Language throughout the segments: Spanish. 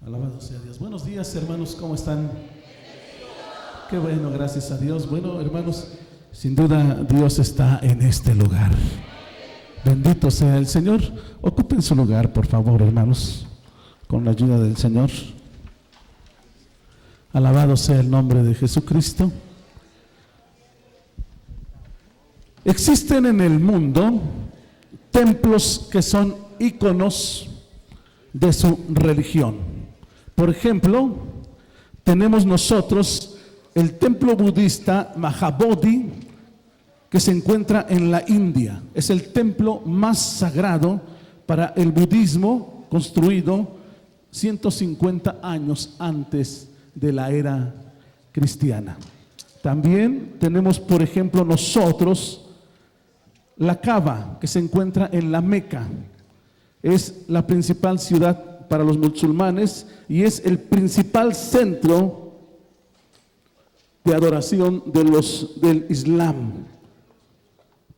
Alabado sea Dios. Buenos días, hermanos, ¿cómo están? Qué bueno, gracias a Dios. Bueno, hermanos, sin duda Dios está en este lugar. Bendito sea el Señor. Ocupen su lugar, por favor, hermanos, con la ayuda del Señor. Alabado sea el nombre de Jesucristo. Existen en el mundo templos que son íconos de su religión. Por ejemplo, tenemos nosotros el templo budista Mahabodhi, que se encuentra en la India. Es el templo más sagrado para el budismo, construido 150 años antes de la era cristiana. También tenemos, por ejemplo, nosotros la Kaaba, que se encuentra en la Meca. Es la principal ciudad para los musulmanes y es el principal centro de adoración del Islam.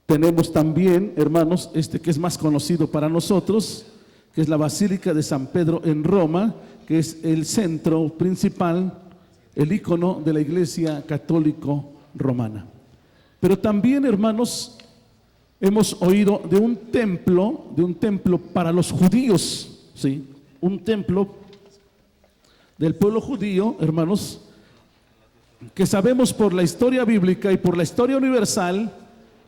Tenemos también, hermanos, que es más conocido para nosotros, que es la Basílica de San Pedro en Roma, que es el centro principal, el ícono de la Iglesia católico romana. Pero también, hermanos, hemos oído de un templo para los judíos, ¿sí? Un templo del pueblo judío, hermanos, que sabemos por la historia bíblica y por la historia universal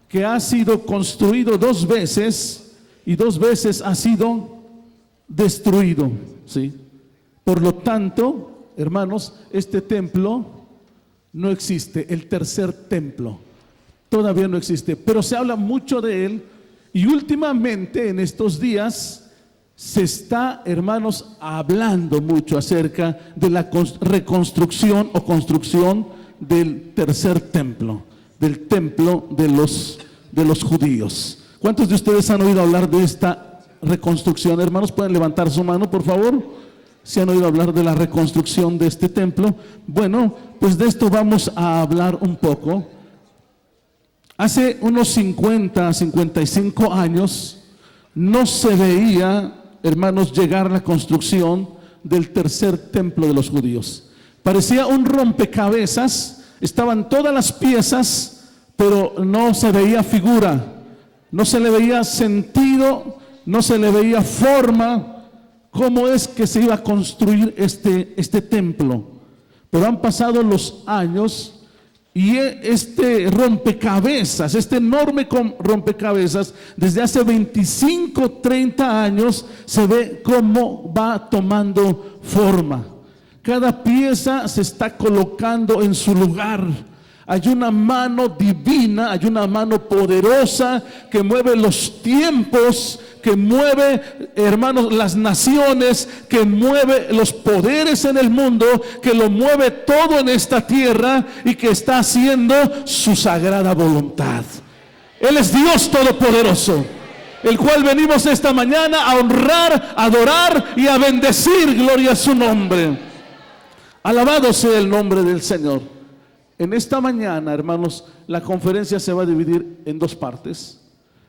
que ha sido construido 2 veces y 2 veces ha sido destruido, ¿sí? Por lo tanto, hermanos, este templo no existe, el tercer templo todavía no existe, pero se habla mucho de él y últimamente en estos días se está, hermanos, hablando mucho acerca de la reconstrucción o construcción del tercer templo, del templo de los judíos. ¿Cuántos de ustedes han oído hablar de esta reconstrucción, hermanos? ¿Pueden levantar su mano, por favor? ¿Se han oído hablar de la reconstrucción de este templo? Bueno, pues de esto vamos a hablar un poco. Hace unos 50, 55 años no se veía, hermanos, llegar la construcción del tercer templo de los judíos. Parecía un rompecabezas, estaban todas las piezas, pero no se veía figura, no se le veía sentido, no se le veía forma, cómo es que se iba a construir este templo. Pero han pasado los años y este rompecabezas, este enorme rompecabezas, desde hace 25, 30 años, se ve cómo va tomando forma. Cada pieza se está colocando en su lugar. Hay una mano divina, hay una mano poderosa que mueve los tiempos, que mueve, hermanos, las naciones, que mueve los poderes en el mundo, que lo mueve todo en esta tierra y que está haciendo su sagrada voluntad. Él es Dios Todopoderoso, el cual venimos esta mañana a honrar, a adorar y a bendecir. Gloria a su nombre. Alabado sea el nombre del Señor. En esta mañana, hermanos, la conferencia se va a dividir en 2 partes.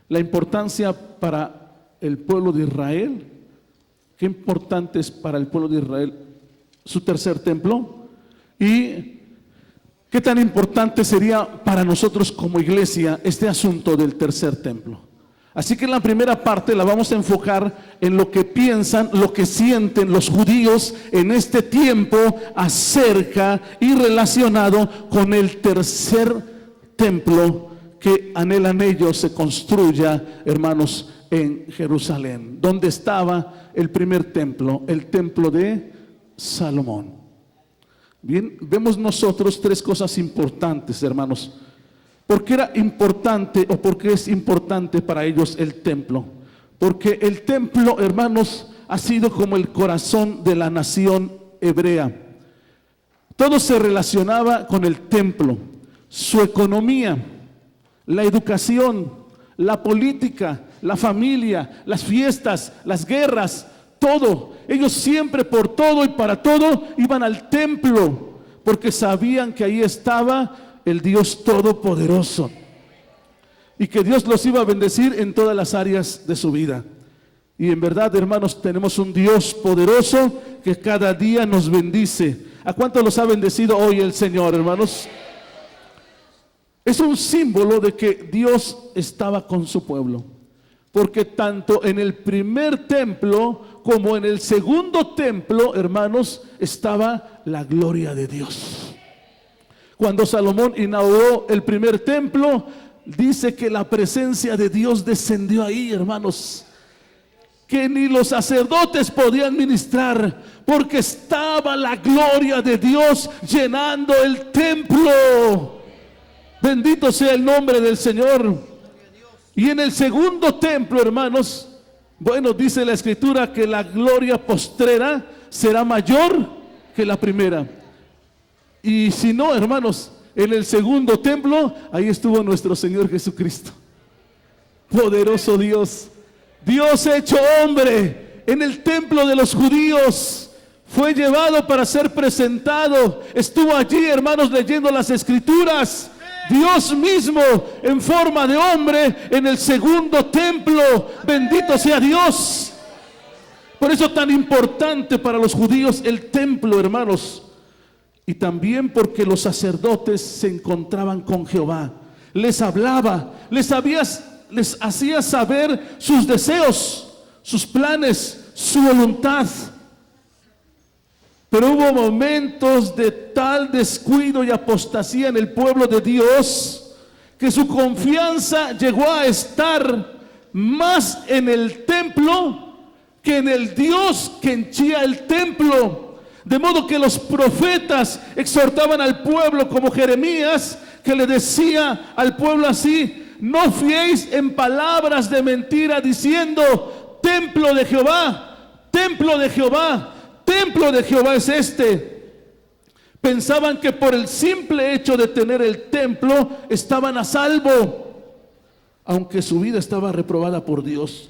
La importancia para el pueblo de Israel. Qué importante es para el pueblo de Israel su tercer templo. Y qué tan importante sería para nosotros como iglesia este asunto del tercer templo. Así que en la primera parte la vamos a enfocar en lo que piensan, lo que sienten los judíos en este tiempo acerca y relacionado con el tercer templo que anhelan ellos se construya, hermanos, en Jerusalén, donde estaba el primer templo, el templo de Salomón. Bien, vemos nosotros 3 cosas importantes, hermanos. ¿Por qué era importante o por qué es importante para ellos el templo? Porque el templo, hermanos, ha sido como el corazón de la nación hebrea. Todo se relacionaba con el templo, su economía, la educación, la política, la familia, las fiestas, las guerras, todo. Ellos siempre por todo y para todo iban al templo, porque sabían que ahí estaba el Dios Todopoderoso y que Dios los iba a bendecir en todas las áreas de su vida. Y en verdad, hermanos, tenemos un Dios poderoso que cada día nos bendice. ¿A cuántos los ha bendecido hoy el Señor, hermanos? Es un símbolo de que Dios estaba con su pueblo. Porque tanto en el primer templo como en el segundo templo, hermanos, estaba la gloria de Dios. Cuando Salomón inauguró el primer templo, dice que la presencia de Dios descendió ahí, hermanos, que ni los sacerdotes podían ministrar, porque estaba la gloria de Dios llenando el templo. Bendito sea el nombre del Señor. Y en el segundo templo, hermanos, bueno, dice la Escritura que la gloria postrera será mayor que la primera. Y si no, hermanos, en el segundo templo, ahí estuvo nuestro Señor Jesucristo. Poderoso Dios, Dios hecho hombre, en el templo de los judíos, fue llevado para ser presentado. Estuvo allí, hermanos, leyendo las Escrituras. Dios mismo en forma de hombre en el segundo templo. Bendito sea Dios. Por eso tan importante para los judíos el templo, hermanos. Y también porque los sacerdotes se encontraban con Jehová. Les hablaba, les hacía saber sus deseos, sus planes, su voluntad. Pero hubo momentos de tal descuido y apostasía en el pueblo de Dios que su confianza llegó a estar más en el templo que en el Dios que henchía el templo. De modo que los profetas exhortaban al pueblo, como Jeremías, que le decía al pueblo así: no fiéis en palabras de mentira, diciendo: templo de Jehová, templo de Jehová. Templo de Jehová es este. Pensaban que por el simple hecho de tener el templo estaban a salvo, aunque su vida estaba reprobada por Dios.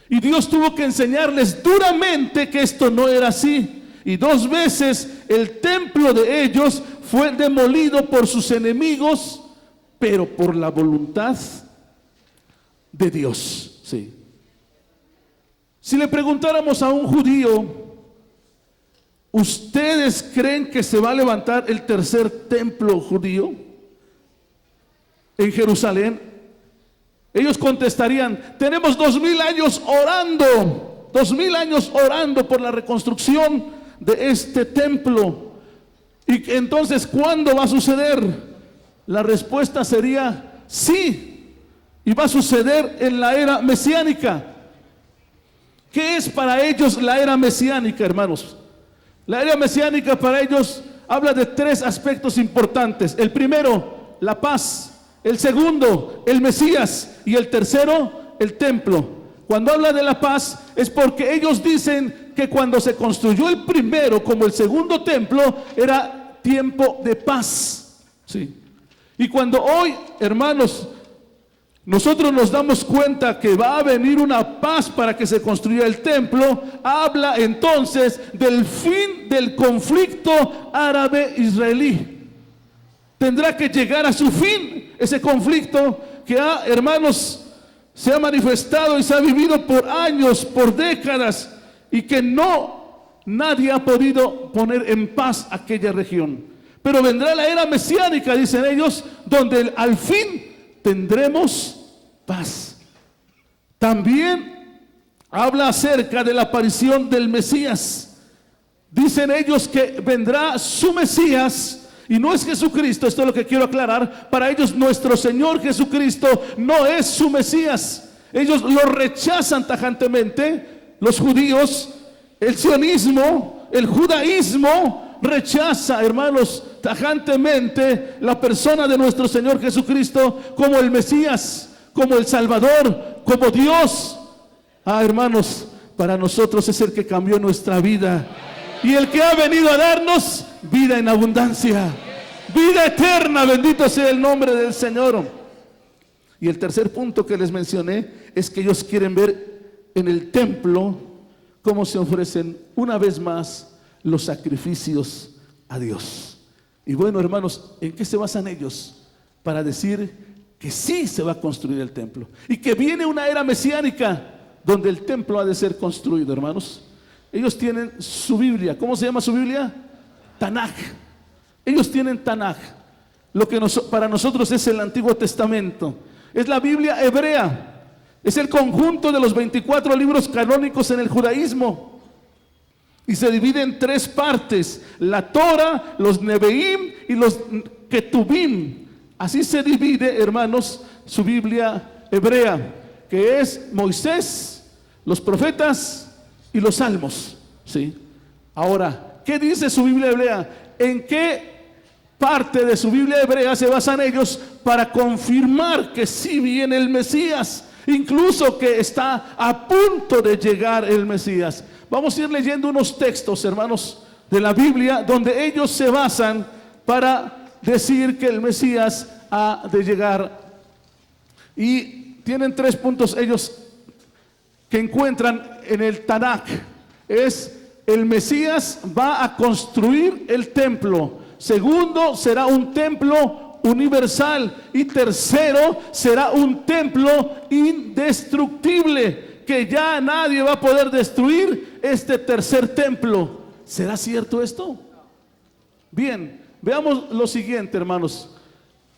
Y Dios tuvo que enseñarles duramente que esto no era así. Y 2 veces el templo de ellos fue demolido por sus enemigos, pero por la voluntad de Dios. Sí. Si le preguntáramos a un judío: ¿ustedes creen que se va a levantar el tercer templo judío en Jerusalén? Ellos contestarían: tenemos 2000 años orando, 2000 años orando por la reconstrucción de este templo. Y entonces, ¿cuándo va a suceder? La respuesta sería sí, y va a suceder en la era mesiánica. ¿Qué es para ellos la era mesiánica, hermanos? La era mesiánica para ellos habla de 3 aspectos importantes. El primero, la paz. El segundo, el Mesías. Y el tercero, el templo. Cuando habla de la paz es porque ellos dicen que cuando se construyó el primero como el segundo templo era tiempo de paz. Sí. Y cuando hoy, hermanos, nosotros nos damos cuenta que va a venir una paz para que se construya el templo, habla entonces del fin del conflicto árabe-israelí. Tendrá que llegar a su fin ese conflicto que hermanos, se ha manifestado y se ha vivido por años, por décadas, y que nadie ha podido poner en paz aquella región. Pero vendrá la era mesiánica, dicen ellos, donde al fin tendremos paz. También habla acerca de la aparición del Mesías. Dicen ellos que vendrá su Mesías, y no es Jesucristo. Esto es lo que quiero aclarar. Para ellos nuestro Señor Jesucristo no es su Mesías. Ellos lo rechazan tajantemente. Los judíos, el sionismo, el judaísmo rechaza, hermanos, tajantemente la persona de nuestro Señor Jesucristo como el Mesías, como el Salvador, como Dios. Hermanos, para nosotros es el que cambió nuestra vida y el que ha venido a darnos vida en abundancia, vida eterna. Bendito sea el nombre del Señor. Y el tercer punto que les mencioné es que ellos quieren ver en el templo cómo se ofrecen una vez más los sacrificios a Dios. Y bueno, hermanos, ¿en qué se basan ellos para decir que sí se va a construir el templo y que viene una era mesiánica? donde el templo ha de ser construido, hermanos. Ellos tienen su Biblia. ¿Cómo se llama su Biblia? Tanaj. Ellos tienen Tanaj. Lo que para nosotros es el Antiguo Testamento. Es la Biblia hebrea. Es el conjunto de los 24 libros canónicos en el judaísmo. Y se divide en 3 partes: la Torah, los Nevi'im y los Ketubim. Así se divide, hermanos, su Biblia hebrea, que es Moisés, los profetas y los salmos. ¿Sí? Ahora, ¿qué dice su Biblia hebrea? ¿En qué parte de su Biblia hebrea se basan ellos para confirmar que sí viene el Mesías? Incluso que está a punto de llegar el Mesías. Vamos a ir leyendo unos textos, hermanos, de la Biblia, donde ellos se basan para decir que el Mesías ha de llegar. Y tienen 3 puntos ellos que encuentran en el Tanaj. Es: el Mesías va a construir el templo. Segundo, será un templo universal. Y tercero, será un templo indestructible, que ya nadie va a poder destruir este tercer templo. ¿Será cierto esto? Bien, veamos lo siguiente, hermanos.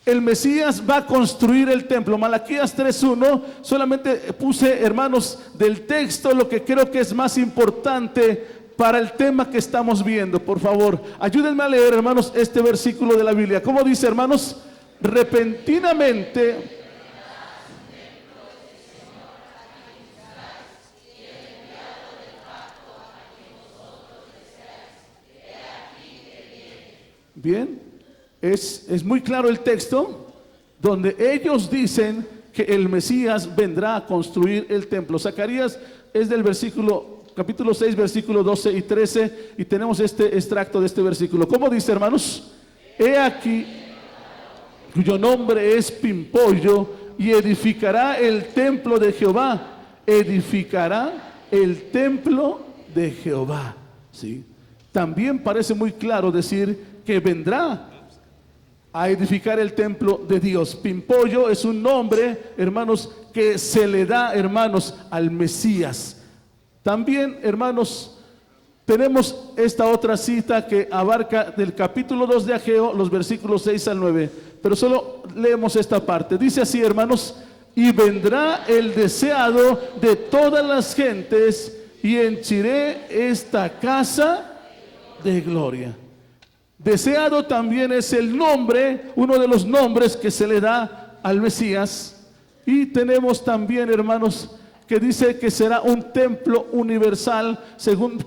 El Mesías va a construir el templo. Malaquías 3:1. Solamente puse, hermanos, del texto lo que creo que es más importante para el tema que estamos viendo. Por favor, ayúdenme a leer, hermanos, este versículo de la Biblia. ¿Cómo dice, hermanos? Repentinamente bien, es muy claro el texto donde ellos dicen que el Mesías vendrá a construir el templo. Zacarías es del capítulo 6, versículo 12 y 13, y tenemos este extracto de este versículo. ¿Cómo dice, hermanos? He aquí, cuyo nombre es Pimpollo, y edificará el templo de Jehová. Edificará el templo de Jehová. ¿Sí? También parece muy claro decir que vendrá a edificar el templo de Dios. Pimpollo es un nombre, hermanos, que se le da, hermanos, al Mesías. También, hermanos, tenemos esta otra cita que abarca del capítulo 2 de Ageo, los versículos 6 al 9, pero solo leemos esta parte. Dice así, hermanos: y vendrá el deseado de todas las gentes, y henchiré esta casa de gloria. Deseado también es el nombre, uno de los nombres que se le da al Mesías. Y tenemos también, hermanos, que dice que será un templo universal, según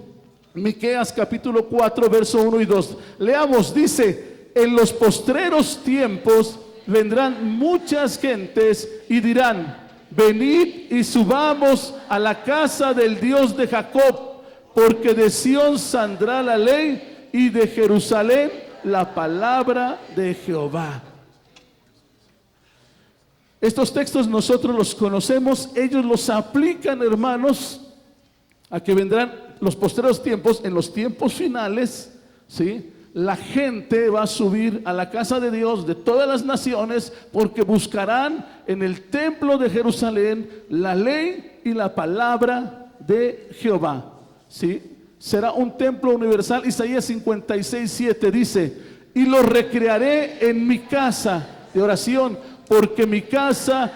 Miqueas capítulo 4, verso 1 y 2. Leamos, dice: en los postreros tiempos vendrán muchas gentes y dirán: venid y subamos a la casa del Dios de Jacob, porque de Sión saldrá la ley, y de Jerusalén la palabra de Jehová. Estos textos nosotros los conocemos, ellos los aplican, hermanos, a que vendrán los postreros tiempos. En los tiempos finales, ¿sí?, la gente va a subir a la casa de Dios de todas las naciones, porque buscarán en el templo de Jerusalén la ley y la palabra de Jehová. ¿Sí? Será un templo universal. Isaías 56:7 dice: y lo recrearé en mi casa de oración, porque mi casa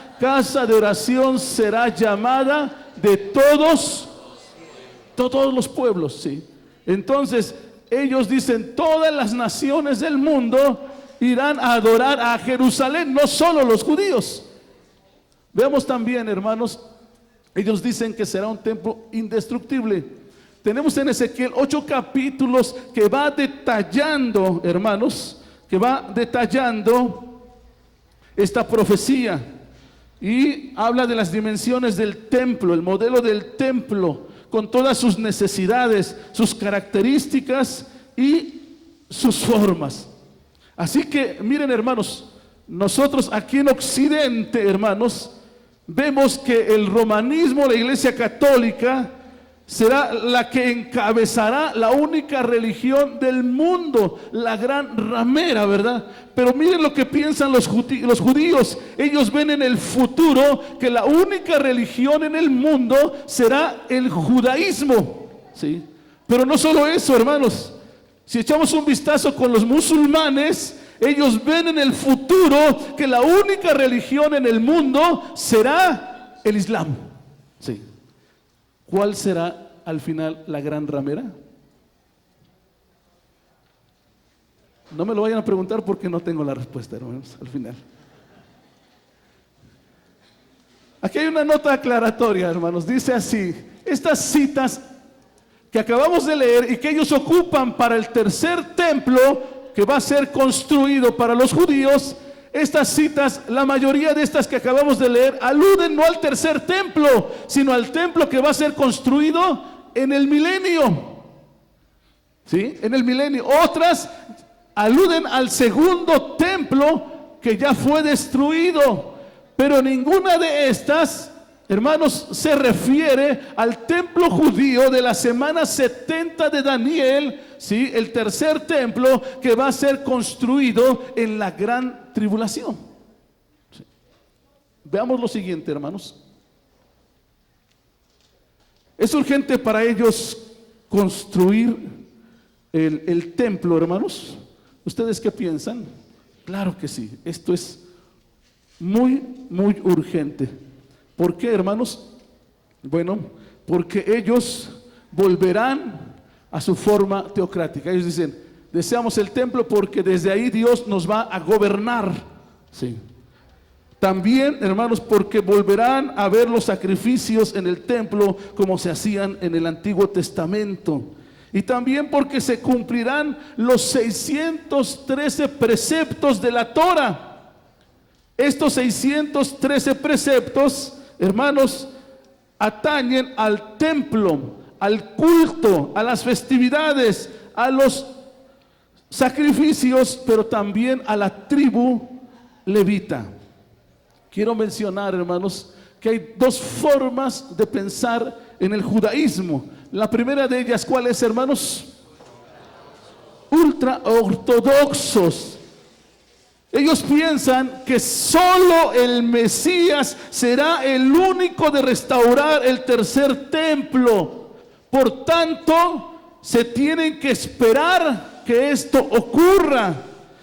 de oración será llamada de todos los pueblos. ¿Sí? Entonces ellos dicen: todas las naciones del mundo irán a adorar a Jerusalén, no solo los judíos. Veamos también, hermanos, ellos dicen que será un templo indestructible. Tenemos en Ezequiel 8 capítulos que va detallando, hermanos, que va detallando esta profecía, y habla de las dimensiones del templo, el modelo del templo, con todas sus necesidades, sus características y sus formas. Así que miren, hermanos, nosotros aquí en Occidente, hermanos, vemos que el romanismo, la Iglesia Católica, será la que encabezará la única religión del mundo, la gran ramera, ¿verdad? Pero miren lo que piensan los judíos. Ellos ven en el futuro que la única religión en el mundo será el judaísmo, ¿sí? Pero no solo eso, hermanos. Si echamos un vistazo con los musulmanes, ellos ven en el futuro que la única religión en el mundo será el Islam, ¿sí? ¿Cuál será al final la gran ramera? No me lo vayan a preguntar porque no tengo la respuesta, hermanos, al final. Aquí hay una nota aclaratoria, hermanos. Dice así: estas citas que acabamos de leer y que ellos ocupan para el tercer templo que va a ser construido para los judíos, estas citas, la mayoría de estas que acabamos de leer, aluden no al tercer templo, sino al templo que va a ser construido en el milenio. ¿Sí? En el milenio. Otras aluden al segundo templo que ya fue destruido, pero ninguna de estas, hermanos, se refiere al templo judío de la semana 70 de Daniel, ¿sí? El tercer templo que va a ser construido en la gran tribulación. ¿Sí? Veamos lo siguiente, hermanos. Es urgente para ellos construir el templo, hermanos. ¿Ustedes qué piensan? Claro que sí, esto es muy urgente. ¿Por qué, hermanos? Bueno, porque ellos volverán a su forma teocrática. Ellos dicen: deseamos el templo porque desde ahí Dios nos va a gobernar. Sí. También, hermanos, porque volverán a ver los sacrificios en el templo como se hacían en el Antiguo Testamento. Y también porque se cumplirán los 613 preceptos de la Torah. Estos 613 preceptos, hermanos, atañen al templo, al culto, a las festividades, a los sacrificios, pero también a la tribu levita. Quiero mencionar, hermanos, que hay dos formas de pensar en el judaísmo. La primera de ellas, ¿cuál es, hermanos? Ultra ortodoxos. Ellos piensan que solo el Mesías será el único de restaurar el tercer templo. Por tanto, se tienen que esperar que esto ocurra.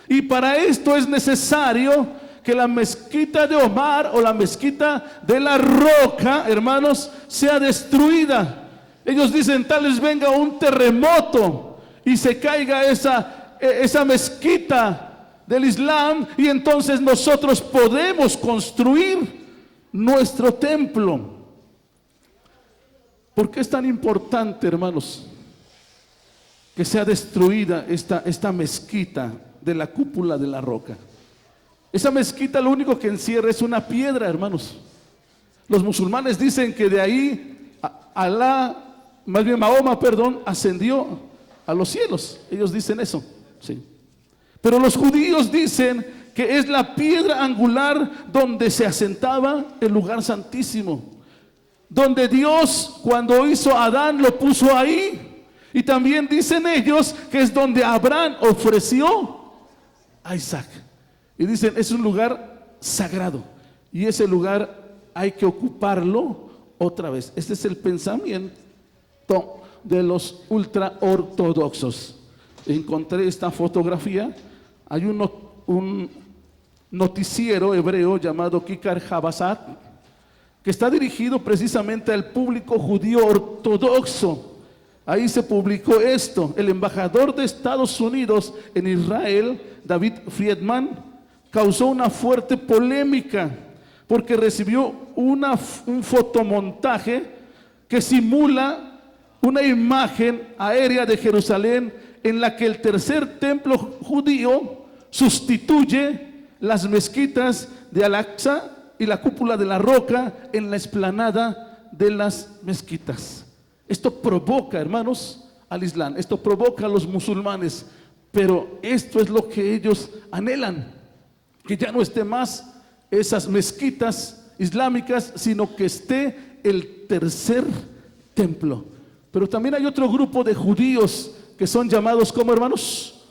Y para esto es necesario que la mezquita de Omar o la mezquita de la Roca, hermanos, sea destruida. Ellos dicen: tal vez venga un terremoto y se caiga esa mezquita del Islam, y entonces nosotros podemos construir nuestro templo. ¿Por qué es tan importante, hermanos, que sea destruida esta mezquita de la cúpula de la Roca? Esa mezquita lo único que encierra es una piedra, hermanos. Los musulmanes dicen que de ahí Mahoma, ascendió a los cielos. Ellos dicen eso, sí. Pero los judíos dicen que es la piedra angular donde se asentaba el lugar santísimo, donde Dios, cuando hizo a Adán, lo puso ahí. Y también dicen ellos que es donde Abraham ofreció a Isaac. Y dicen: es un lugar sagrado y ese lugar hay que ocuparlo otra vez. Este es el pensamiento de los ultraortodoxos. Encontré esta fotografía. Hay un noticiero hebreo llamado Kikar Habasat, que está dirigido precisamente al público judío ortodoxo. Ahí se publicó esto. El embajador de Estados Unidos en Israel, David Friedman, causó una fuerte polémica porque recibió un fotomontaje que simula una imagen aérea de Jerusalén en la que el tercer templo judío sustituye las mezquitas de Al-Aqsa y la cúpula de la Roca en la explanada de las mezquitas. Esto provoca, hermanos, al Islam, esto provoca a los musulmanes, pero esto es lo que ellos anhelan, que ya no esté más esas mezquitas islámicas, sino que esté el tercer templo. Pero también hay otro grupo de judíos que son llamados, ¿cómo, hermanos?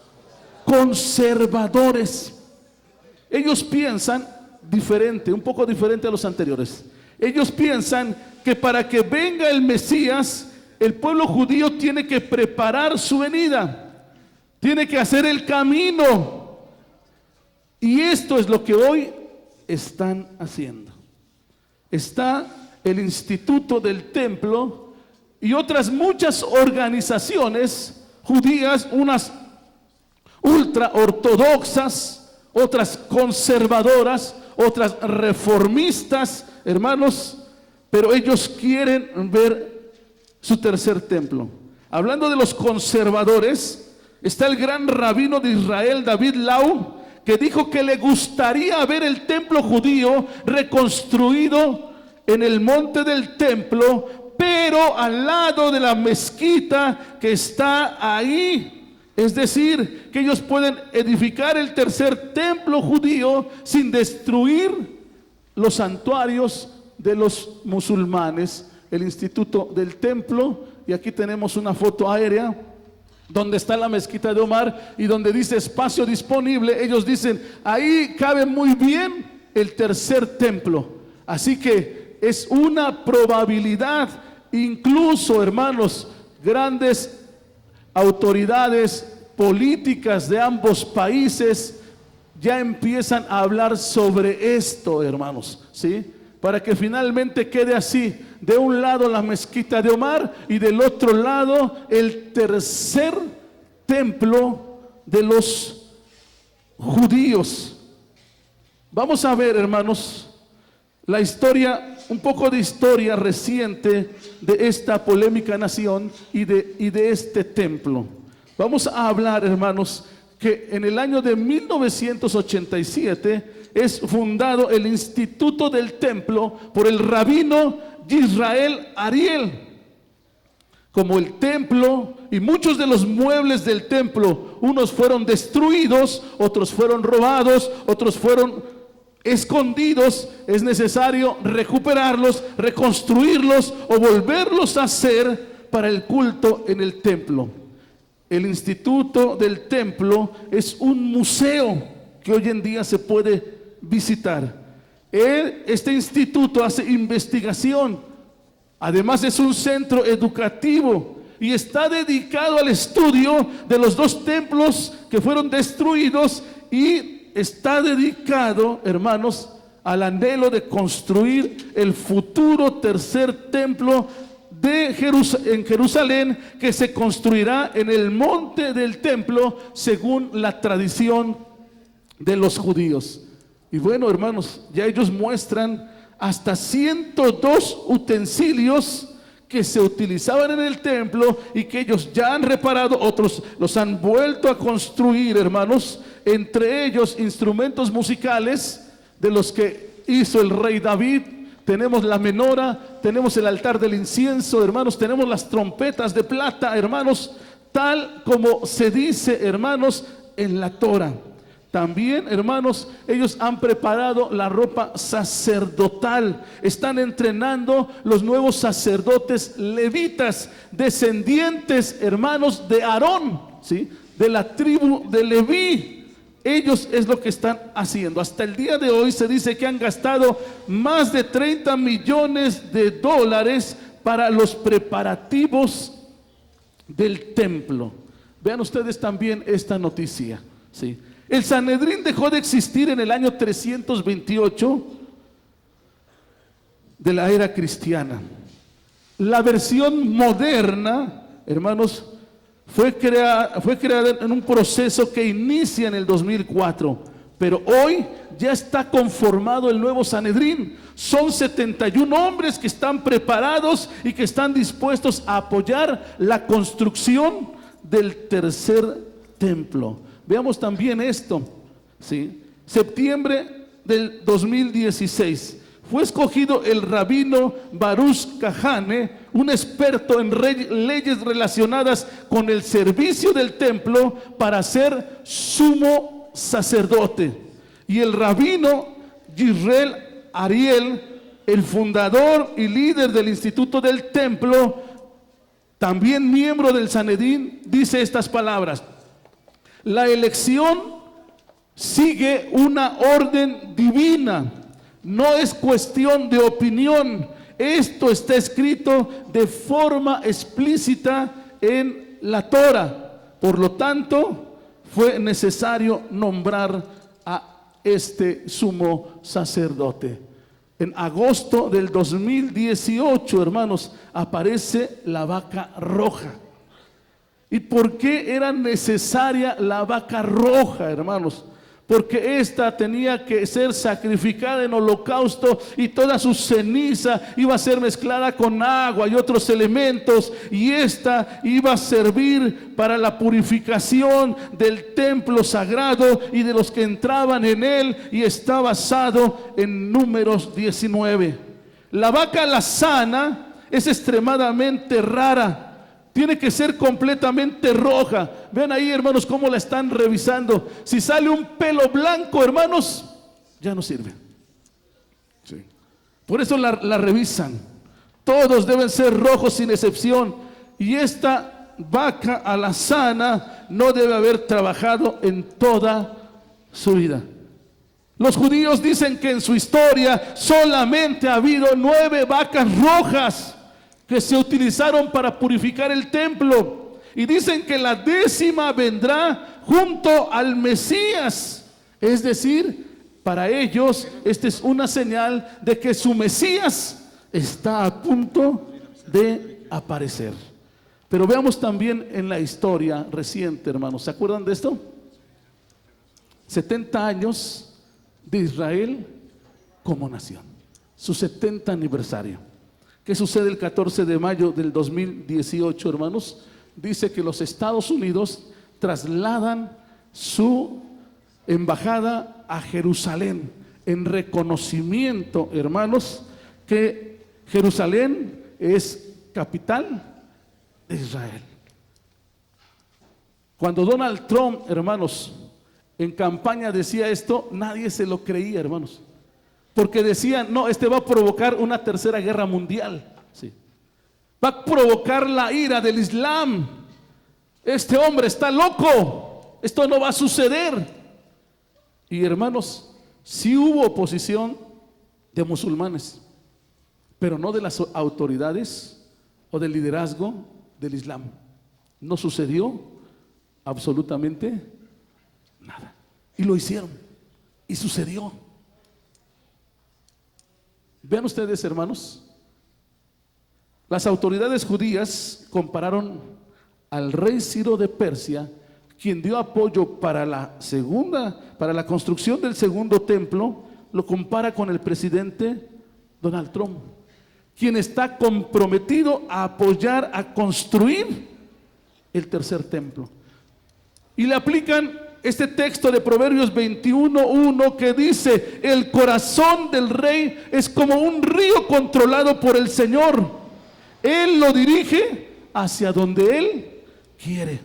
Conservadores. Ellos piensan diferente, un poco diferente a los anteriores. Ellos piensan que para que venga el Mesías, el pueblo judío tiene que preparar su venida, tiene que hacer el camino. Y esto es lo que hoy están haciendo. Está el Instituto del Templo y otras muchas organizaciones judías, unas ultra ortodoxas, otras conservadoras, otras reformistas, hermanos, pero ellos quieren ver su tercer templo. Hablando de los conservadores, está el gran rabino de Israel, David Lau, que dijo que le gustaría ver el templo judío reconstruido en el monte del templo, pero al lado de la mezquita que está ahí. Es decir, que ellos pueden edificar el tercer templo judío sin destruir los santuarios de los musulmanes. El Instituto del Templo, y aquí tenemos una foto aérea donde está la mezquita de Omar y donde dice espacio disponible. Ellos dicen, ahí cabe muy bien el tercer templo. Así que es una probabilidad. Incluso, hermanos, grandes autoridades políticas de ambos países ya empiezan a hablar sobre esto, hermanos, ¿sí? Para que finalmente quede así: de un lado la mezquita de Omar y del otro lado el tercer templo de los judíos. Vamos a ver, hermanos, la historia, un poco de historia reciente de esta polémica nación y de este templo. Vamos a hablar, hermanos, que en el año de 1987 es fundado el Instituto del Templo por el rabino Israel Ariel. Como el templo y muchos de los muebles del templo, unos fueron destruidos, otros fueron robados, otros fueron escondidos, es necesario recuperarlos, reconstruirlos o volverlos a hacer para el culto en el templo. El Instituto del Templo es un museo que hoy en día se puede visitar. Este instituto hace investigación, además es un centro educativo y está dedicado al estudio de los dos templos que fueron destruidos, y está dedicado, hermanos, al anhelo de construir el futuro tercer templo en Jerusalén, que se construirá en el monte del templo según la tradición de los judíos. Y bueno, hermanos, ya ellos muestran hasta 102 utensilios que se utilizaban en el templo y que ellos ya han reparado, otros los han vuelto a construir, hermanos, entre ellos instrumentos musicales de los que hizo el rey David. Tenemos la menora, tenemos el altar del incienso, hermanos, tenemos las trompetas de plata, hermanos, tal como se dice, hermanos, en la Torah. También, hermanos, ellos han preparado la ropa sacerdotal. Están entrenando los nuevos sacerdotes levitas, descendientes, hermanos, de Aarón, ¿sí?, de la tribu de Leví. Ellos es lo que están haciendo. Hasta el día de hoy se dice que han gastado más de 30 millones de dólares para los preparativos del templo. Vean ustedes también esta noticia, ¿sí? El Sanedrín dejó de existir en el año 328 de la era cristiana. La versión moderna, hermanos, fue creada en un proceso que inicia en el 2004, pero hoy ya está conformado el nuevo Sanedrín. Son 71 hombres que están preparados y que están dispuestos a apoyar la construcción del tercer templo. Veamos también esto, ¿sí? Septiembre del 2016 fue escogido el rabino Baruch Kahane, un experto en leyes relacionadas con el servicio del templo, para ser sumo sacerdote. Y el rabino Israel Ariel, el fundador y líder del Instituto del Templo, también miembro del Sanedrín, dice estas palabras: la elección sigue una orden divina, no es cuestión de opinión. Esto está escrito de forma explícita en la Torah. Por lo tanto, fue necesario nombrar a este sumo sacerdote. En agosto del 2018, hermanos, aparece la vaca roja. ¿Y por qué era necesaria la vaca roja, hermanos? Porque esta tenía que ser sacrificada en holocausto y toda su ceniza iba a ser mezclada con agua y otros elementos, y esta iba a servir para la purificación del templo sagrado y de los que entraban en él, y está basado en Números 19. La vaca alazana es extremadamente rara. Tiene que ser completamente roja. Ven ahí, hermanos, cómo la están revisando. Si sale un pelo blanco, hermanos, ya no sirve. Sí. Por eso la revisan. Todos deben ser rojos sin excepción. Y esta vaca alazana no debe haber trabajado en toda su vida. Los judíos dicen que en su historia solamente ha habido 9 vacas rojas que se utilizaron para purificar el templo, y dicen que la 10ª vendrá junto al Mesías. Es decir, para ellos esta es una señal de que su Mesías está a punto de aparecer. Pero veamos también en la historia reciente, hermanos, ¿se acuerdan de esto? 70 años de Israel como nación, su 70 aniversario. ¿Qué sucede el 14 de mayo del 2018, hermanos? Dice que los Estados Unidos trasladan su embajada a Jerusalén en reconocimiento, hermanos, que Jerusalén es capital de Israel. Cuando Donald Trump, hermanos, en campaña decía esto, nadie se lo creía, hermanos. Porque decían, no, este va a provocar una tercera guerra mundial. Sí. Va a provocar la ira del Islam. Este hombre está loco. Esto no va a suceder. Y hermanos, sí hubo oposición de musulmanes, pero no de las autoridades o del liderazgo del Islam. No sucedió absolutamente nada. Y lo hicieron. Y sucedió. Vean ustedes, hermanos, las autoridades judías compararon al rey Ciro de Persia, quien dio apoyo para la construcción del segundo templo, lo compara con el presidente Donald Trump, quien está comprometido a apoyar, a construir el tercer templo. Y le aplican este texto de Proverbios 21:1 que dice: el corazón del rey es como un río controlado por el Señor. Él lo dirige hacia donde Él quiere.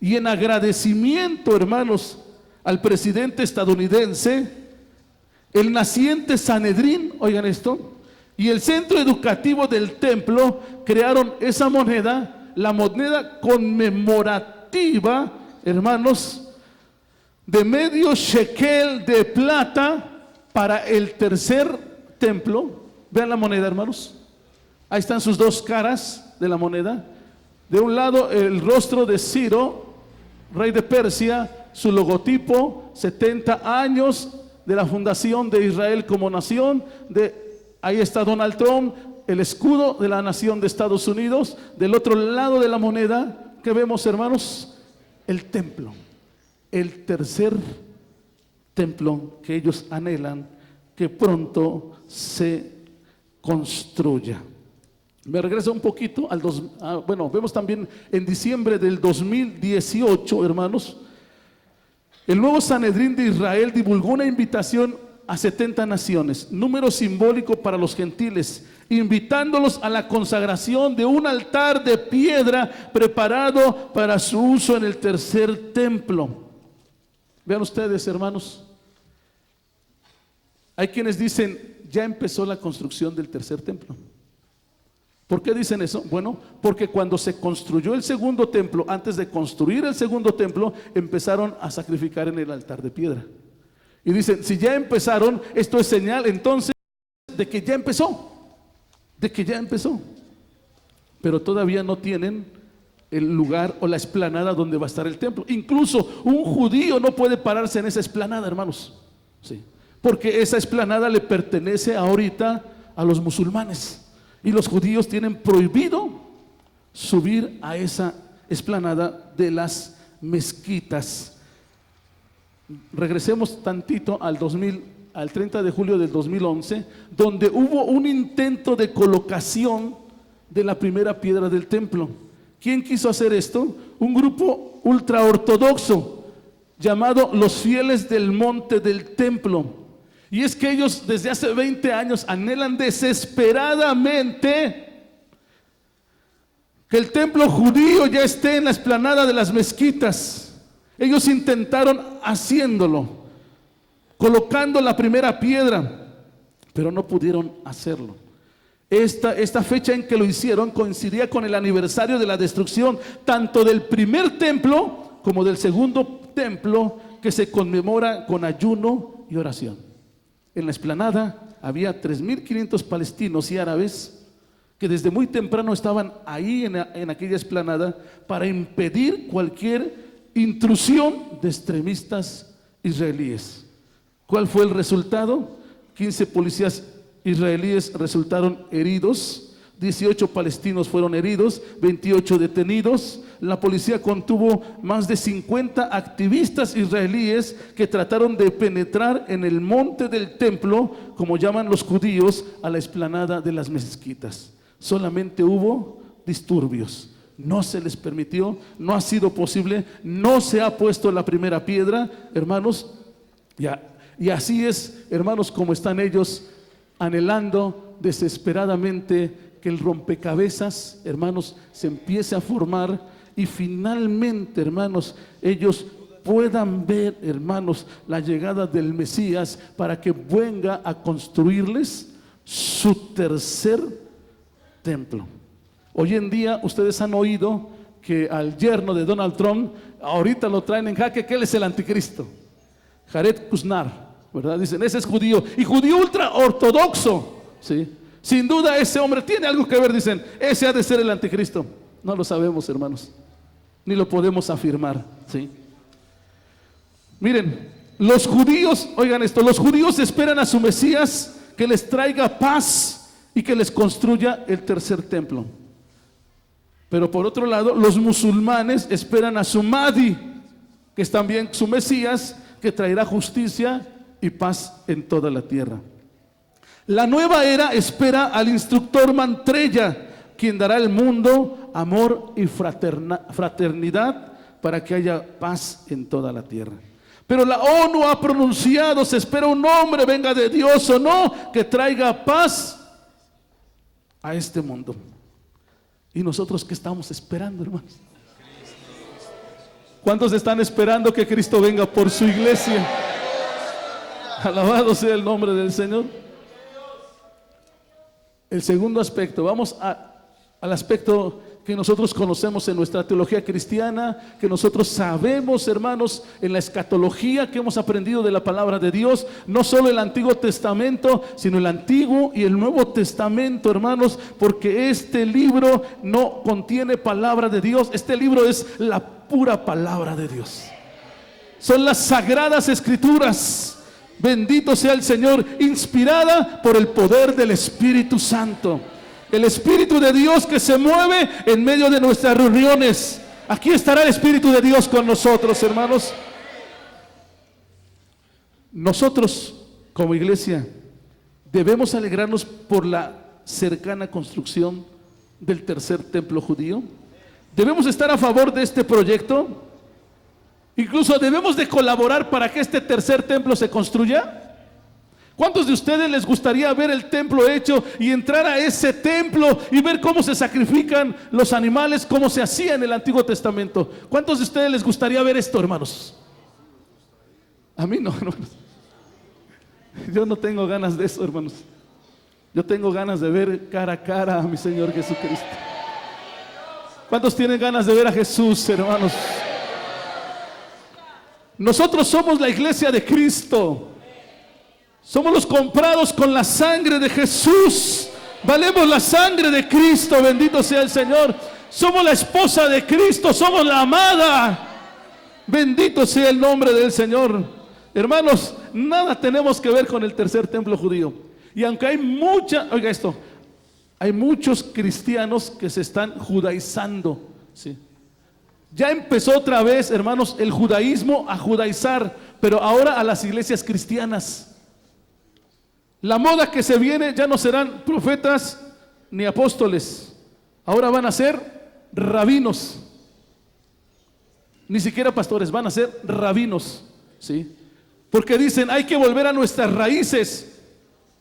Y en agradecimiento, hermanos, al presidente estadounidense, el naciente Sanedrín, oigan esto, y el centro educativo del templo crearon esa moneda, la moneda conmemorativa, hermanos, de medio shekel de plata para el tercer templo. Vean la moneda, hermanos. Ahí están sus dos caras de la moneda. De un lado el rostro de Ciro, rey de Persia, su logotipo, 70 años de la fundación de Israel como nación. Ahí está Donald Trump, el escudo de la nación de Estados Unidos. Del otro lado de la moneda, ¿qué vemos, hermanos? El templo, el tercer templo que ellos anhelan que pronto se construya. Me regreso un poquito vemos también en diciembre del 2018, hermanos, el nuevo Sanedrín de Israel divulgó una invitación a 70 naciones, número simbólico para los gentiles, invitándolos a la consagración de un altar de piedra preparado para su uso en el tercer templo. Vean ustedes, hermanos, hay quienes dicen, ya empezó la construcción del tercer templo. ¿Por qué dicen eso? Bueno, porque cuando se construyó el segundo templo, antes de construir el segundo templo, empezaron a sacrificar en el altar de piedra. Y dicen, si ya empezaron, esto es señal entonces de que ya empezó, de que ya empezó. Pero todavía no tienen el lugar o la explanada donde va a estar el templo. Incluso un judío no puede pararse en esa explanada, hermanos. Sí, porque esa explanada le pertenece ahorita a los musulmanes. Y los judíos tienen prohibido subir a esa explanada de las mezquitas. Regresemos tantito al 30 de julio del 2011, donde hubo un intento de colocación de la primera piedra del templo. ¿Quién quiso hacer esto? Un grupo ultraortodoxo llamado los Fieles del Monte del Templo. Y es que ellos desde hace 20 años anhelan desesperadamente que el templo judío ya esté en la explanada de las mezquitas. Ellos intentaron haciéndolo, colocando la primera piedra, pero no pudieron hacerlo. Esta fecha en que lo hicieron coincidía con el aniversario de la destrucción tanto del primer templo como del segundo templo, que se conmemora con ayuno y oración. En la explanada había 3.500 palestinos y árabes que desde muy temprano estaban ahí en aquella explanada para impedir cualquier intrusión de extremistas israelíes. ¿Cuál fue el resultado? 15 policías israelíes resultaron heridos, 18 palestinos fueron heridos, 28 detenidos. La policía contuvo más de 50 activistas israelíes que trataron de penetrar en el monte del templo, como llaman los judíos, a la explanada de las mezquitas. Solamente hubo disturbios, no se les permitió, no ha sido posible, no se ha puesto la primera piedra, hermanos. Y así es, hermanos, como están ellos anhelando desesperadamente que el rompecabezas, hermanos, se empiece a formar y finalmente, hermanos, ellos puedan ver, hermanos, la llegada del Mesías para que venga a construirles su tercer templo. Hoy en día ustedes han oído que al yerno de Donald Trump ahorita lo traen en jaque, que él es el anticristo, Jared Kushner, ¿verdad? Dicen, ese es judío, y judío ultra ortodoxo, ¿sí? Sin duda ese hombre tiene algo que ver, dicen, ese ha de ser el anticristo. No lo sabemos, hermanos, ni lo podemos afirmar, ¿sí? Miren, los judíos, oigan esto, los judíos esperan a su Mesías que les traiga paz y que les construya el tercer templo. Pero por otro lado, los musulmanes esperan a su Mahdi, que es también su Mesías, que traerá justicia y paz en toda la tierra. La nueva era espera al instructor Maitreya, quien dará al mundo amor y fraternidad para que haya paz en toda la tierra. Pero la ONU ha pronunciado, se espera un hombre, venga de Dios o no, que traiga paz a este mundo. ¿Y nosotros qué estamos esperando, hermanos? ¿Cuántos están esperando que Cristo venga por su iglesia? Alabado sea el nombre del Señor. El segundo aspecto, vamos al aspecto que nosotros conocemos en nuestra teología cristiana, que nosotros sabemos, hermanos, en la escatología que hemos aprendido de la palabra de Dios, no solo el Antiguo Testamento, sino el Antiguo y el Nuevo Testamento, hermanos, porque este libro no contiene palabra de Dios, este libro es la pura palabra de Dios. Son las sagradas escrituras. Bendito sea el Señor, inspirada por el poder del Espíritu Santo. El Espíritu de Dios que se mueve en medio de nuestras reuniones. Aquí estará el Espíritu de Dios con nosotros, hermanos. Nosotros, como iglesia, debemos alegrarnos por la cercana construcción del tercer templo judío. Debemos estar a favor de este proyecto. Incluso debemos de colaborar para que este tercer templo se construya. ¿Cuántos de ustedes les gustaría ver el templo hecho y entrar a ese templo y ver cómo se sacrifican los animales, como se hacía en el Antiguo Testamento? ¿Cuántos de ustedes les gustaría ver esto, hermanos? A mí no, hermanos. Yo no tengo ganas de eso, hermanos. Yo tengo ganas de ver cara a cara a mi Señor Jesucristo. ¿Cuántos tienen ganas de ver a Jesús, hermanos? Nosotros somos la iglesia de Cristo. Somos los comprados con la sangre de Jesús. Valemos la sangre de Cristo, bendito sea el Señor. Somos la esposa de Cristo, somos la amada. Bendito sea el nombre del Señor. Hermanos, nada tenemos que ver con el tercer templo judío. Y aunque hay oiga esto, hay muchos cristianos que se están judaizando, ¿sí? Ya empezó otra vez, hermanos, el judaísmo a judaizar, pero ahora a las iglesias cristianas. La moda que se viene ya no serán profetas ni apóstoles, ahora van a ser rabinos. Ni siquiera pastores, van a ser rabinos, ¿sí? Porque dicen, hay que volver a nuestras raíces,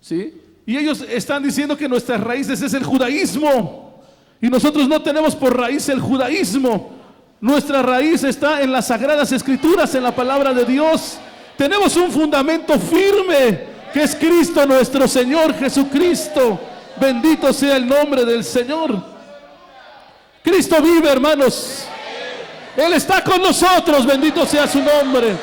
¿sí? Y ellos están diciendo que nuestras raíces es el judaísmo. Y nosotros no tenemos por raíz el judaísmo. Nuestra raíz está en las sagradas escrituras, en la palabra de Dios. Tenemos un fundamento firme, que es Cristo nuestro Señor Jesucristo. Bendito sea el nombre del Señor. Cristo vive, hermanos. Él está con nosotros, bendito sea su nombre.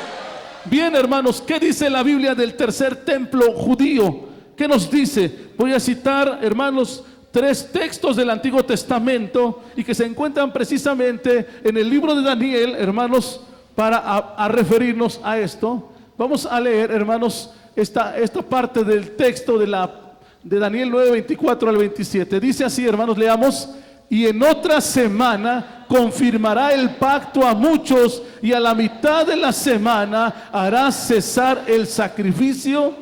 Bien, hermanos, ¿qué dice la Biblia del tercer templo judío? ¿Qué nos dice? Voy a citar, hermanos, 3 textos del Antiguo Testamento y que se encuentran precisamente en el libro de Daniel, hermanos, para a referirnos a esto. Vamos a leer, hermanos, esta parte del texto de Daniel 9, 24 al 27. Dice así, hermanos, leamos. Y en otra semana confirmará el pacto a muchos, y a la mitad de la semana hará cesar el sacrificio.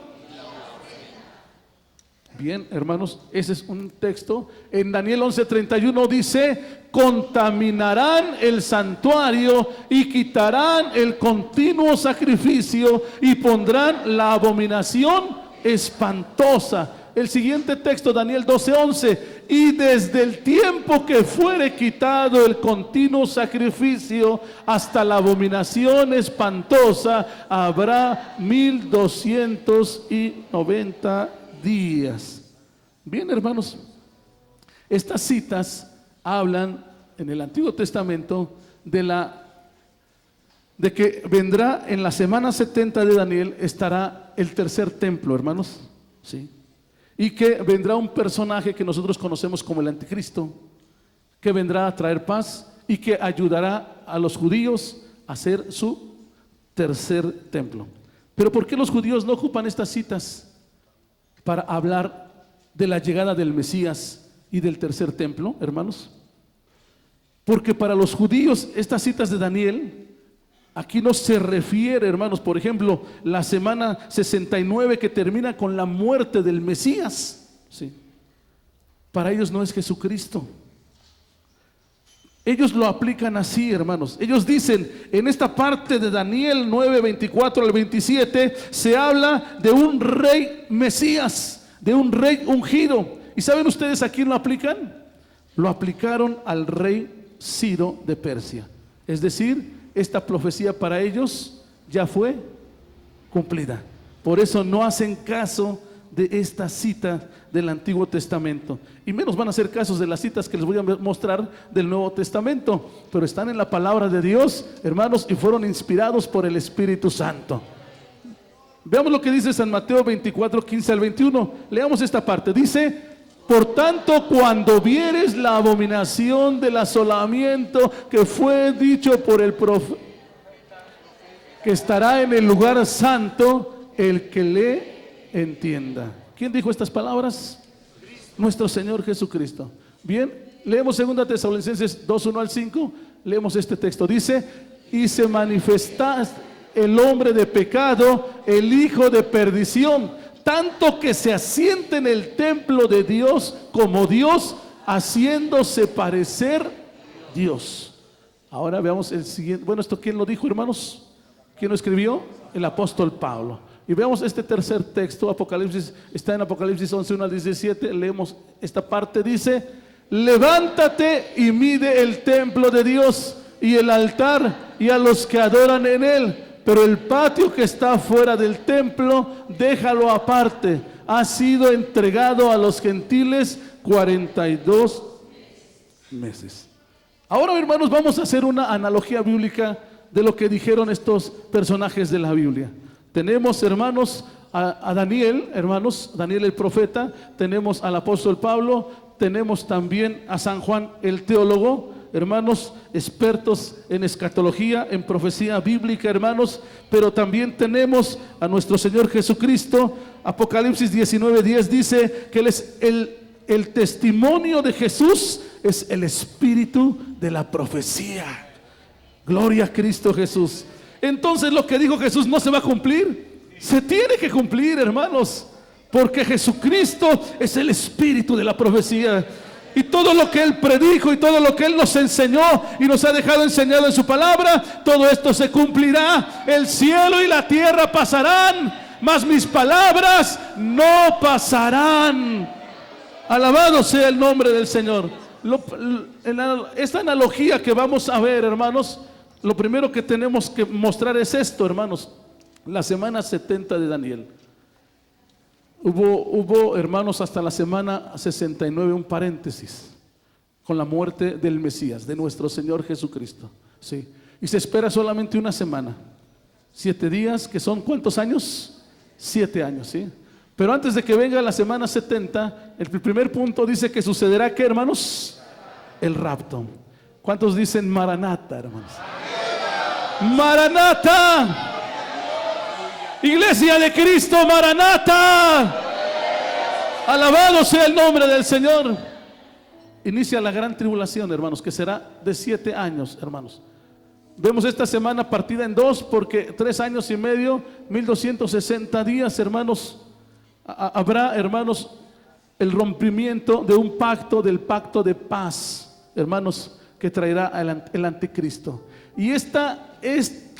Bien, hermanos, ese es un texto. En Daniel 11:31 dice, contaminarán el santuario y quitarán el continuo sacrificio y pondrán la abominación espantosa. El siguiente texto, Daniel 12:11, y desde el tiempo que fuere quitado el continuo sacrificio hasta la abominación espantosa, habrá 1290 días. Bien, hermanos, estas citas hablan en el Antiguo Testamento de que vendrá en la semana 70 de Daniel, estará el tercer templo, hermanos, ¿sí? Y que vendrá un personaje que nosotros conocemos como el anticristo, que vendrá a traer paz y que ayudará a los judíos a hacer su tercer templo. Pero ¿por qué los judíos no ocupan estas citas para hablar de la llegada del Mesías y del tercer templo, hermanos? Porque para los judíos estas citas de Daniel aquí no se refiere, hermanos, por ejemplo, la semana 69 que termina con la muerte del Mesías, ¿sí? Para ellos no es Jesucristo. Ellos lo aplican así, hermanos. Ellos dicen, en esta parte de Daniel 9, 24 al 27, se habla de un rey Mesías, de un rey ungido. ¿Y saben ustedes a quién lo aplican? Lo aplicaron al rey Ciro de Persia. Es decir, esta profecía para ellos ya fue cumplida. Por eso no hacen caso de esta cita del Antiguo Testamento, y menos van a hacer casos de las citas que les voy a mostrar del Nuevo Testamento, pero están en la palabra de Dios, hermanos, y fueron inspirados por el Espíritu Santo. Veamos lo que dice San Mateo 24, 15 al 21. Leamos esta parte. Dice: por tanto, cuando vieres la abominación del asolamiento que fue dicho por el profeta, que estará en el lugar santo, el que le entienda. ¿Quién dijo estas palabras? Nuestro Señor Jesucristo. Bien, leemos 2 Tesalonicenses 2, 1 al 5. Leemos este texto. Dice: y se manifiesta el hombre de pecado, el hijo de perdición, tanto que se asiente en el templo de Dios como Dios, haciéndose parecer Dios. Ahora veamos el siguiente. Bueno, ¿esto quién lo dijo, hermanos? ¿Quién lo escribió? El apóstol Pablo. Y veamos este tercer texto, Apocalipsis, está en Apocalipsis 11, 1 al 17. Leemos esta parte. Dice: levántate y mide el templo de Dios y el altar y a los que adoran en él, pero el patio que está fuera del templo déjalo aparte, ha sido entregado a los gentiles 42 meses. Ahora, hermanos, vamos a hacer una analogía bíblica de lo que dijeron estos personajes de la Biblia. Tenemos, hermanos, a Daniel, hermanos, Daniel el profeta, tenemos al apóstol Pablo, tenemos también a San Juan el teólogo, hermanos, expertos en escatología, en profecía bíblica, hermanos, pero también tenemos a nuestro Señor Jesucristo. Apocalipsis 19:10 dice que Él es el testimonio de Jesús, es el espíritu de la profecía. Gloria a Cristo Jesús. Entonces, lo que dijo Jesús no se va a cumplir. Se tiene que cumplir, hermanos, porque Jesucristo es el espíritu de la profecía. Y todo lo que Él predijo y todo lo que Él nos enseñó y nos ha dejado enseñado en su palabra, todo esto se cumplirá. El cielo y la tierra pasarán, mas mis palabras no pasarán. Alabado sea el nombre del Señor. Esta analogía que vamos a ver, hermanos, lo primero que tenemos que mostrar es esto, hermanos. La semana 70 de Daniel. Hubo, hermanos, hasta la semana 69 un paréntesis con la muerte del Mesías, de nuestro Señor Jesucristo. Sí. Y se espera solamente una semana, 7 días, que son ¿cuántos años? 7 años, ¿sí? Pero antes de que venga la semana 70, el primer punto dice que sucederá, ¿qué, hermanos? El rapto. ¿Cuántos dicen Maranata, hermanos? Maranata. Iglesia de Cristo, Maranata. Alabado sea el nombre del Señor. Inicia la gran tribulación, hermanos, que será de 7 años, hermanos. Vemos esta semana partida en 2 porque 3 años y medio, 1260 días, hermanos. Habrá, hermanos, el rompimiento de un pacto, del pacto de paz, hermanos, que traerá el anticristo. Y esta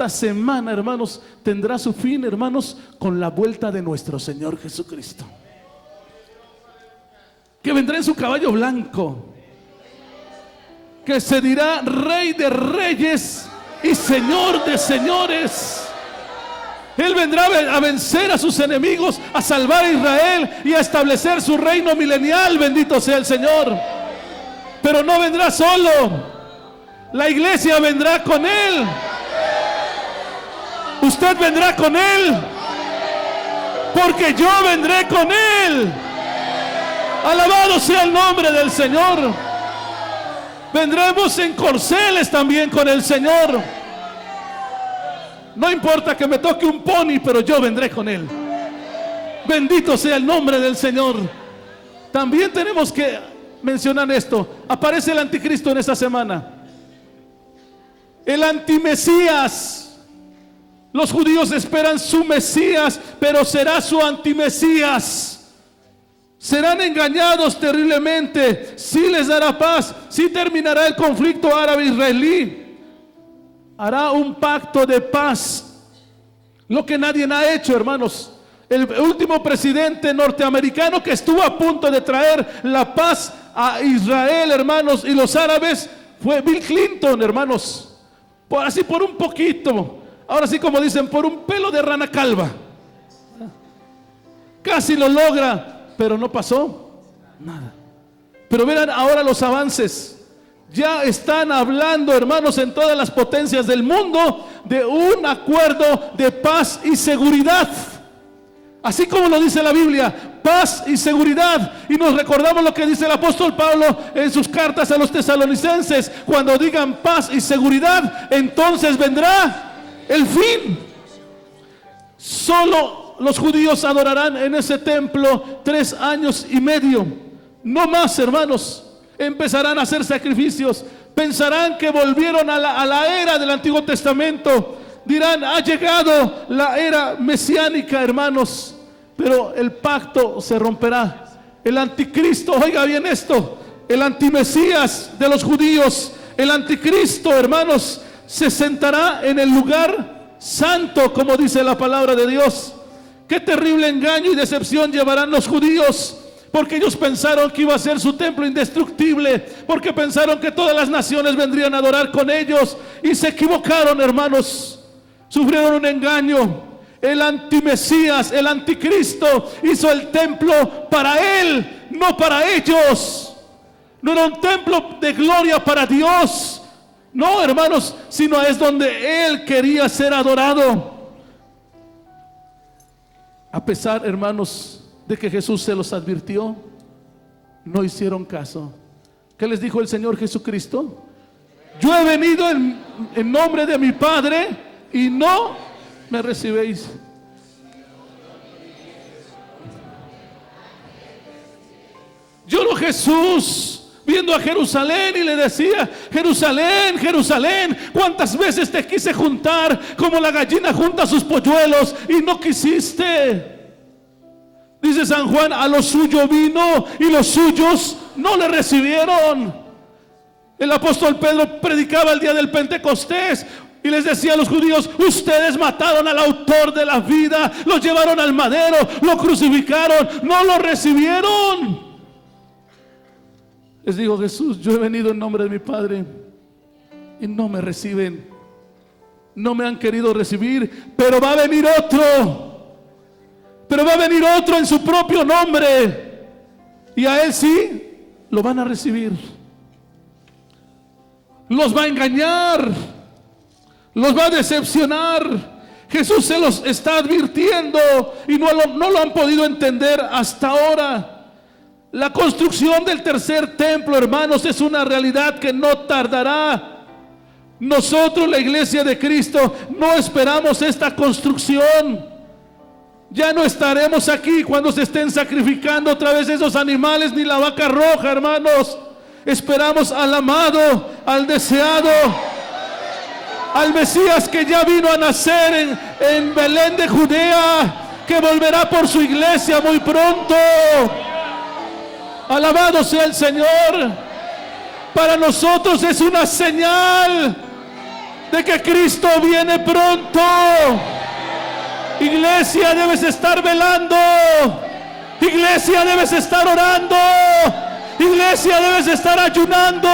semana, hermanos, tendrá su fin, hermanos, con la vuelta de nuestro Señor Jesucristo, que vendrá en su caballo blanco, que se dirá Rey de reyes y Señor de señores. Él vendrá a vencer a sus enemigos, a salvar a Israel y a establecer su reino milenial. Bendito sea el Señor. Pero no vendrá solo, la iglesia vendrá con Él. Usted vendrá con Él, porque yo vendré con Él. Alabado sea el nombre del Señor. Vendremos en corceles también con el Señor. No importa que me toque un pony, pero yo vendré con Él. Bendito sea el nombre del Señor. También tenemos que mencionar esto. Aparece el anticristo en esta semana, el antimesías. Los judíos esperan su Mesías, pero será su antimesías. Serán engañados terriblemente. Sí les dará paz, sí terminará el conflicto árabe-israelí. Hará un pacto de paz, lo que nadie ha hecho, hermanos. El último presidente norteamericano que estuvo a punto de traer la paz a Israel, hermanos, y los árabes, fue Bill Clinton, hermanos. Así por un poquito, ahora sí, como dicen, por un pelo de rana calva. Casi lo logra, pero no pasó nada. Pero verán ahora los avances. Ya están hablando, hermanos, en todas las potencias del mundo de un acuerdo de paz y seguridad. Así como lo dice la Biblia, paz y seguridad. Y nos recordamos lo que dice el apóstol Pablo en sus cartas a los tesalonicenses: cuando digan paz y seguridad, entonces vendrá el fin. Solo los judíos adorarán en ese templo 3 años y medio, no más, hermanos. Empezarán a hacer sacrificios. Pensarán que volvieron a la era del Antiguo Testamento. Dirán, ha llegado la era mesiánica, hermanos. Pero el pacto se romperá. El anticristo, oiga bien esto, el antimesías de los judíos, el anticristo, hermanos, se sentará en el lugar santo, como dice la palabra de Dios. Qué terrible engaño y decepción llevarán los judíos, porque ellos pensaron que iba a ser su templo indestructible, porque pensaron que todas las naciones vendrían a adorar con ellos, y se equivocaron, hermanos. Sufrieron un engaño. El antimesías, el anticristo, hizo el templo para él, no para ellos. No era un templo de gloria para Dios, no, hermanos, sino es donde él quería ser adorado. A pesar, hermanos, de que Jesús se los advirtió, no hicieron caso. ¿Qué les dijo el Señor Jesucristo? Yo he venido en nombre de mi Padre y no me recibéis. Lloró Jesús viendo a Jerusalén y le decía: Jerusalén, Jerusalén, cuántas veces te quise juntar como la gallina junta sus polluelos y no quisiste. Dice San Juan: a lo suyo vino y los suyos no le recibieron. El apóstol Pedro predicaba el día del Pentecostés y les decía a los judíos: ustedes mataron al autor de la vida, lo llevaron al madero, lo crucificaron, no lo recibieron. Les digo Jesús: yo he venido en nombre de mi Padre y no me reciben, no me han querido recibir, pero va a venir otro, pero va a venir otro en su propio nombre y a él sí lo van a recibir. Los va a engañar, los va a decepcionar. Jesús se los está advirtiendo y no lo han podido entender hasta ahora. La construcción del tercer templo, hermanos, es una realidad que no tardará. Nosotros, la iglesia de Cristo, no esperamos esta construcción. Ya no estaremos aquí cuando se estén sacrificando otra vez esos animales, ni la vaca roja, hermanos. Esperamos al amado, al deseado, al Mesías que ya vino a nacer en Belén de Judea, que volverá por su iglesia muy pronto. Alabado sea el Señor. Para nosotros es una señal de que Cristo viene pronto. Iglesia, debes estar velando. Iglesia, debes estar orando. Iglesia, debes estar ayunando.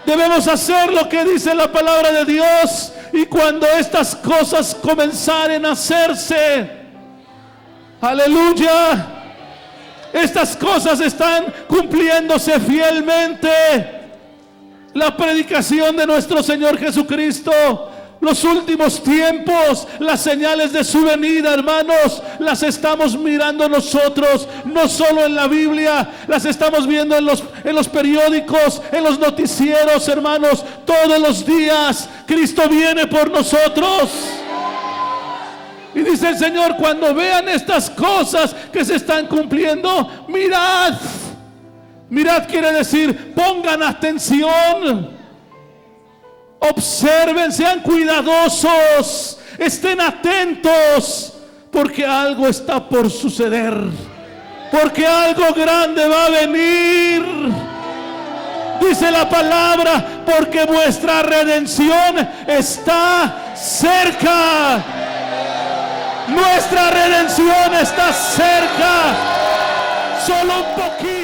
Debemos hacer lo que dice la palabra de Dios. Y cuando estas cosas comenzaren a hacerse, aleluya, estas cosas están cumpliéndose fielmente. La predicación de nuestro Señor Jesucristo, los últimos tiempos, las señales de su venida, hermanos, las estamos mirando nosotros, no solo en la Biblia, las estamos viendo en los periódicos, en los noticieros, hermanos. Todos los días Cristo viene por nosotros. Y dice el Señor: cuando vean estas cosas que se están cumpliendo, mirad. Mirad quiere decir: pongan atención, observen, sean cuidadosos, estén atentos, porque algo está por suceder, porque algo grande va a venir. Dice la palabra: porque vuestra redención está cerca. Nuestra redención está cerca, solo un poquito.